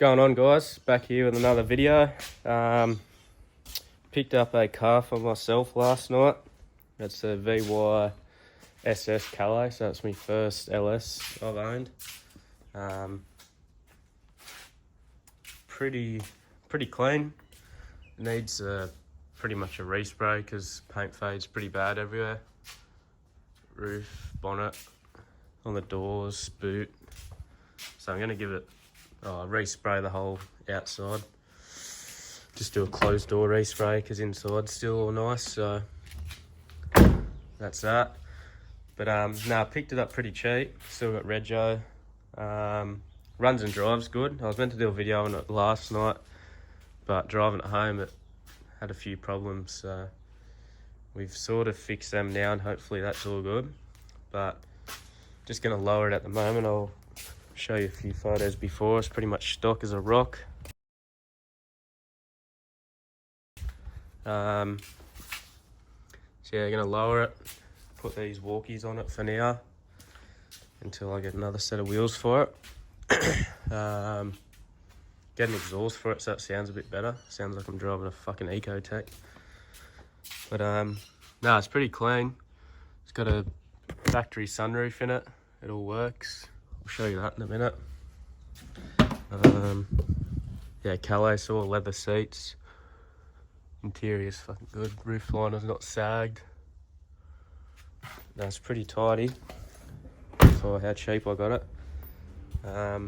going on, guys? Back here with another video. Picked up a car for myself last night. It's a Vy SS Calais, so it's my first LS I've owned. Pretty clean. Needs pretty much a respray because paint fades pretty bad everywhere. Roof, bonnet, on the doors, boot. So I'm gonna give it respray the whole outside. Just do a closed door respray because inside's still all nice. So that's that. But I picked it up pretty cheap. Still got rego. Runs and drives good. I was meant to do a video on it last night, but driving it home it had a few problems. So we've sort of fixed them now, and hopefully that's all good. But just gonna lower it at the moment. I'll show you a few photos before. It's pretty much stock as a rock. So yeah, I'm gonna lower it, put these walkies on it for now until I get another set of wheels for it. Get an exhaust for it so it sounds a bit better. Sounds like I'm driving a fucking Ecotech. But no, it's pretty clean. It's got a factory sunroof in it. It all works. I'll show you that in a minute. Yeah, calais, all leather seats. Interior's fucking good. Roof liner's not sagged. That's pretty tidy for how cheap I got it. So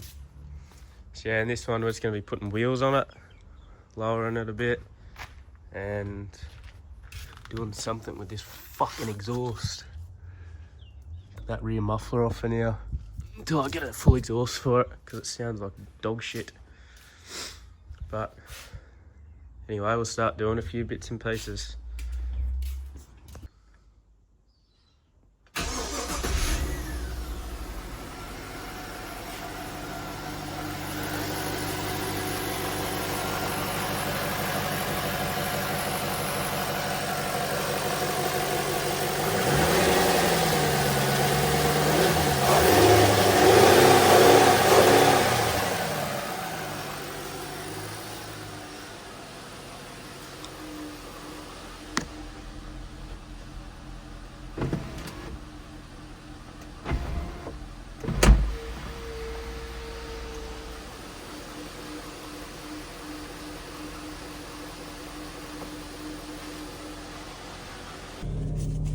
yeah, in this one we're just going to be putting wheels on it, lowering it a bit, and doing something with this fucking exhaust. Get that rear muffler off in here until I get a full exhaust for it, because it sounds like dog shit. But anyway, we'll start doing a few bits and pieces.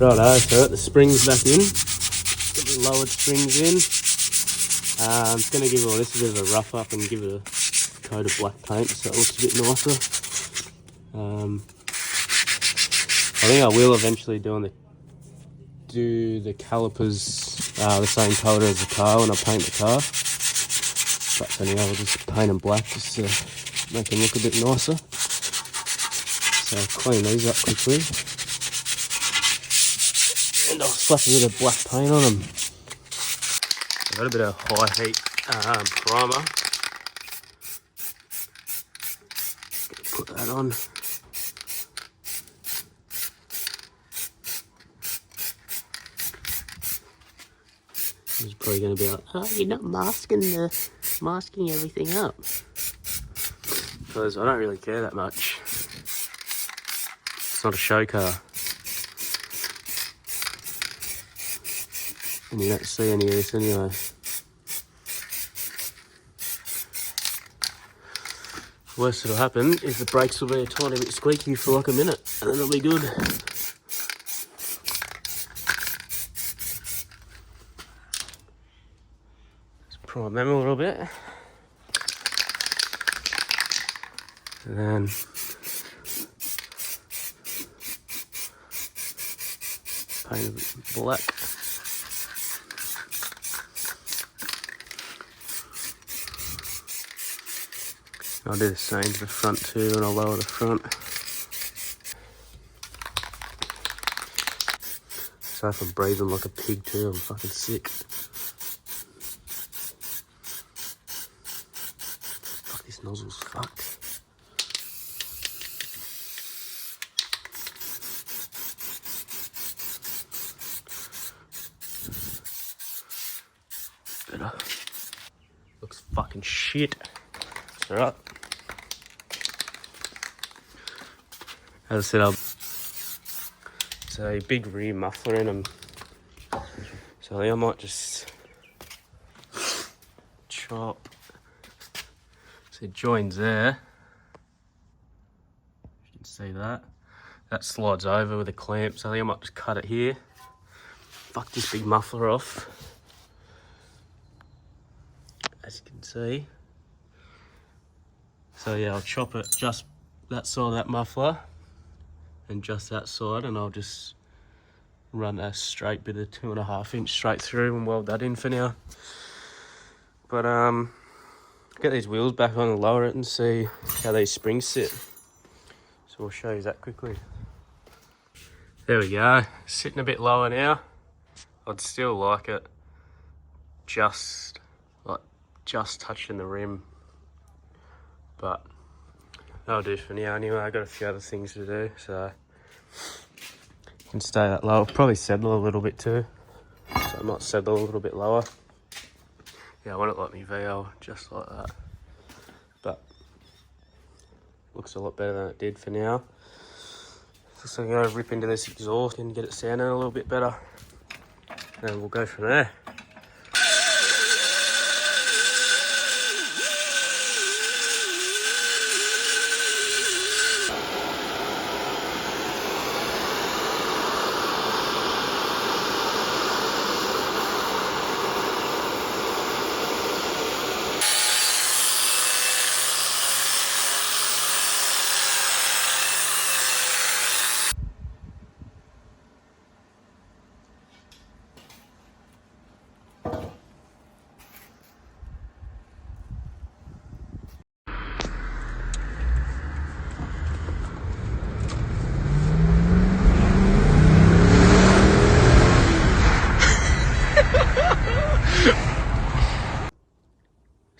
Righto, so the springs back in. Get the lowered springs in. I'm just going to give all this a bit of a rough up and give it a coat of black paint so it looks a bit nicer. I think I will eventually do the calipers the same colour as the car when I paint the car. But for now I'll just paint them black just to make them look a bit nicer. So I'll clean these up quickly. And I'll slap a bit of black paint on them. I've got a bit of high heat primer. Put that on. He's probably going to be like, oh, you're not masking everything up. Because I don't really care that much. It's not a show car. And you don't see any of this anyway. Worst that'll happen is the brakes will be a tiny bit squeaky for like a minute, and then it'll be good. Just prime them a little bit. And then paint a bit black. I'll do the same to the front too, and I'll lower the front. So if I'm breathing like a pig too, I'm fucking sick. Fuck, this nozzle's fucked. Better. Looks fucking shit. Alright. As I said, it's a big rear muffler in them. So I might just chop. So it joins there. You can see that. That slides over with a clamp, so I think I might just cut it here. Fuck this big muffler off. As you can see. So yeah, I'll chop it just that side of that muffler and just that side, and I'll just run a straight bit of 2.5 inch straight through and weld that in for now. But get these wheels back on and lower it and see how these springs sit. So we'll show you that quickly. There we go, sitting a bit lower now. I'd still like it just touching the rim, but that'll do for now anyway. I've got a few other things to do, so you can stay that low. I'll probably settle a little bit too, so I might settle a little bit lower. Yeah, I want it like me VL, just like that, but looks a lot better than it did for now. So I'm going to rip into this exhaust and get it sounding a little bit better, and we'll go from there.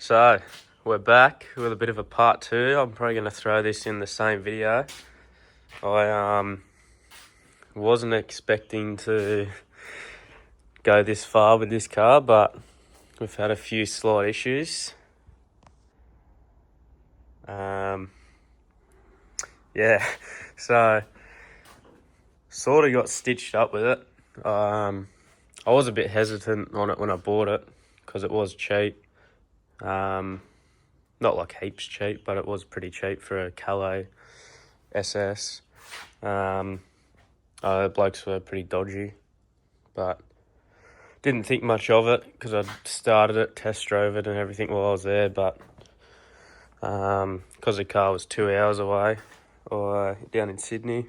So, we're back with a bit of a part 2. I'm probably going to throw this in the same video. I wasn't expecting to go this far with this car, but we've had a few slight issues. Yeah, so sort of got stitched up with it. I was a bit hesitant on it when I bought it because it was cheap. Not like heaps cheap, but it was pretty cheap for a Calais SS. The blokes were pretty dodgy, but didn't think much of it because I started it, test drove it and everything while I was there, but because the car was 2 hours away or down in Sydney,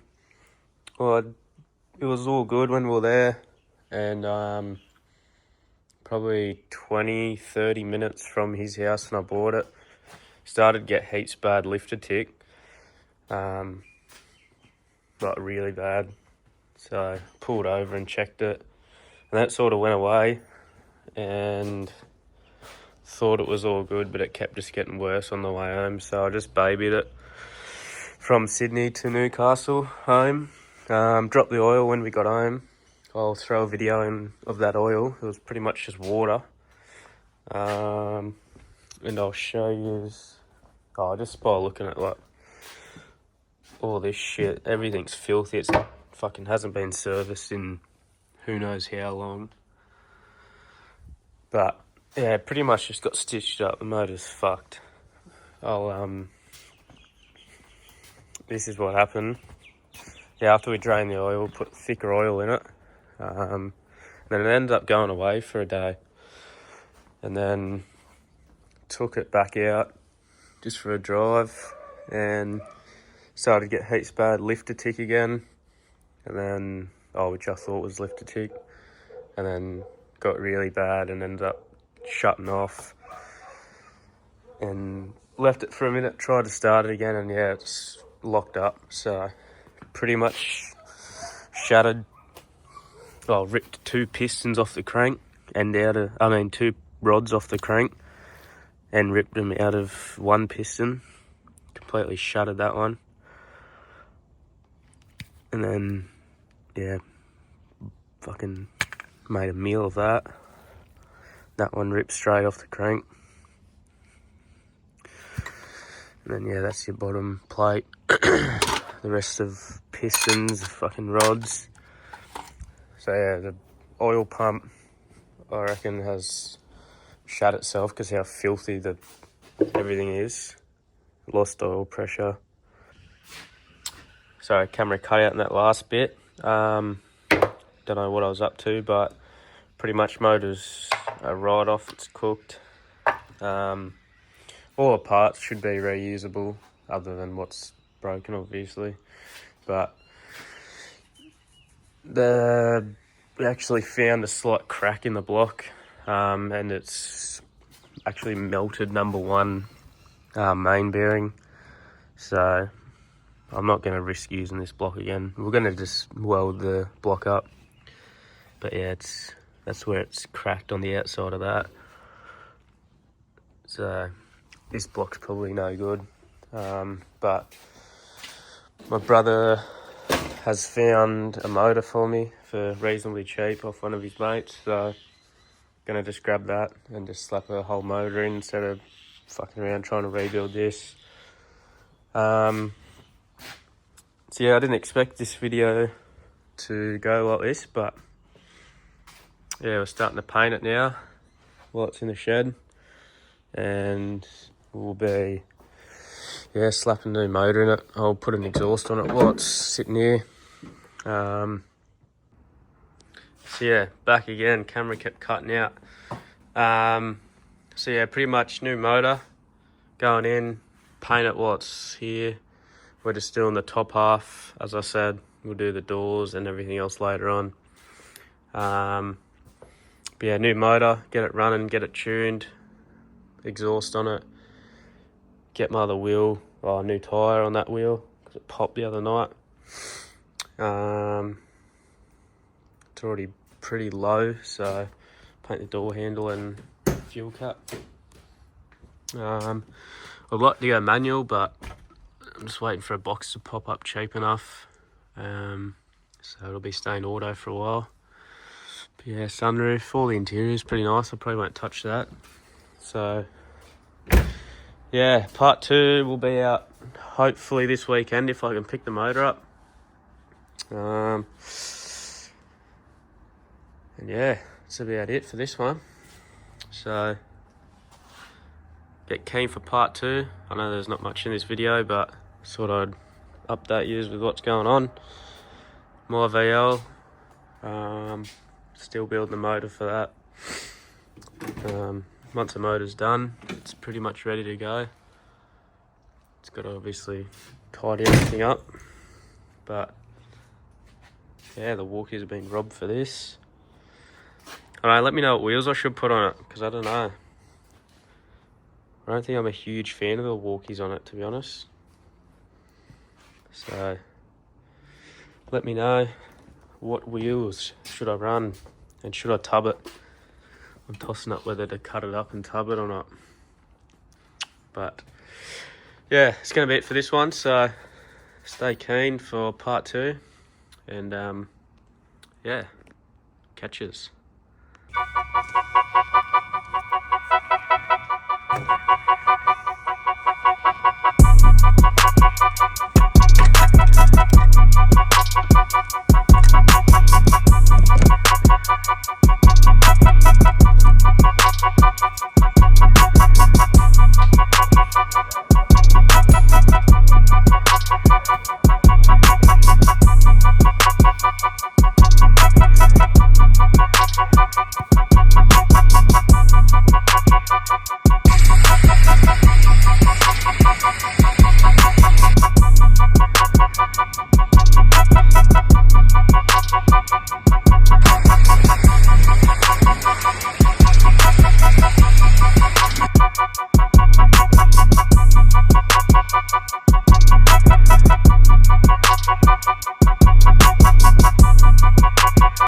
well, it was all good when we were there, and probably 20-30 minutes from his house when I bought it, started to get heaps bad lifter tick, like really bad. So I pulled over and checked it, and that sort of went away, and thought it was all good, but it kept just getting worse on the way home. So I just babied it from Sydney to Newcastle home. Dropped the oil when we got home. I'll throw a video in of that oil. It was pretty much just water. And I'll show you, just by looking at like all this shit, everything's filthy. It's fucking hasn't been serviced in who knows how long. But yeah, pretty much just got stitched up. The motor's fucked. This is what happened. Yeah, after we drained the oil, put thicker oil in it. Then it ended up going away for a day, and then took it back out just for a drive, and started to get heaps bad lifter tick again, and then which I thought was lifter tick, and then got really bad and ended up shutting off, and left it for a minute, tried to start it again, and yeah, it's locked up. So pretty much shattered. Ripped 2 pistons off the crank and two rods off the crank, and ripped them out of 1 piston. Completely shattered that one. And then, yeah, fucking made a meal of that. That one ripped straight off the crank. And then yeah, that's your bottom plate. The rest of pistons, fucking rods. So yeah, the oil pump, I reckon, has shut itself because how filthy everything is. Lost oil pressure. Sorry, camera cut out in that last bit. Don't know what I was up to, but pretty much motor's a write-off. It's cooked. All the parts should be reusable, other than what's broken, obviously. But we actually found a slight crack in the block, and it's actually melted number one main bearing. So I'm not going to risk using this block again. We're going to just weld the block up. But yeah, that's where it's cracked on the outside of that. So this block's probably no good. But my brother has found a motor for me for reasonably cheap off one of his mates. So gonna just grab that and just slap a whole motor in instead of fucking around trying to rebuild this. So yeah, I didn't expect this video to go like this, but yeah, we're starting to paint it now while it's in the shed, and we'll be slapping a new motor in it. I'll put an exhaust on it while it's sitting here. So yeah, back again, camera kept cutting out. So yeah, pretty much new motor going in, paint it while it's here. We're just doing the top half. As I said, we'll do the doors and everything else later on. But yeah, new motor, get it running, get it tuned, exhaust on it, get my other wheel, new tyre on that wheel, because it popped the other night. It's already pretty low, so paint the door handle and fuel cap. I'd like to go manual, but I'm just waiting for a box to pop up cheap enough. So it'll be staying auto for a while. But yeah, sunroof, all the interior is pretty nice. I probably won't touch that. So yeah, part 2 will be out hopefully this weekend if I can pick the motor up. And yeah, that's about it for this one. So get keen for part 2. I know there's not much in this video, but thought I'd update you with what's going on. My VL, still building the motor for that. Once the motor's done, it's pretty much ready to go. It's got to obviously tidy everything up, but yeah, the walkies have been robbed for this. Alright, let me know what wheels I should put on it, because I don't know. I don't think I'm a huge fan of the walkies on it, to be honest. So let me know what wheels should I run, and should I tub it. I'm tossing up whether to cut it up and tub it or not. But yeah, it's going to be it for this one, so stay keen for part 2, and yeah, catches.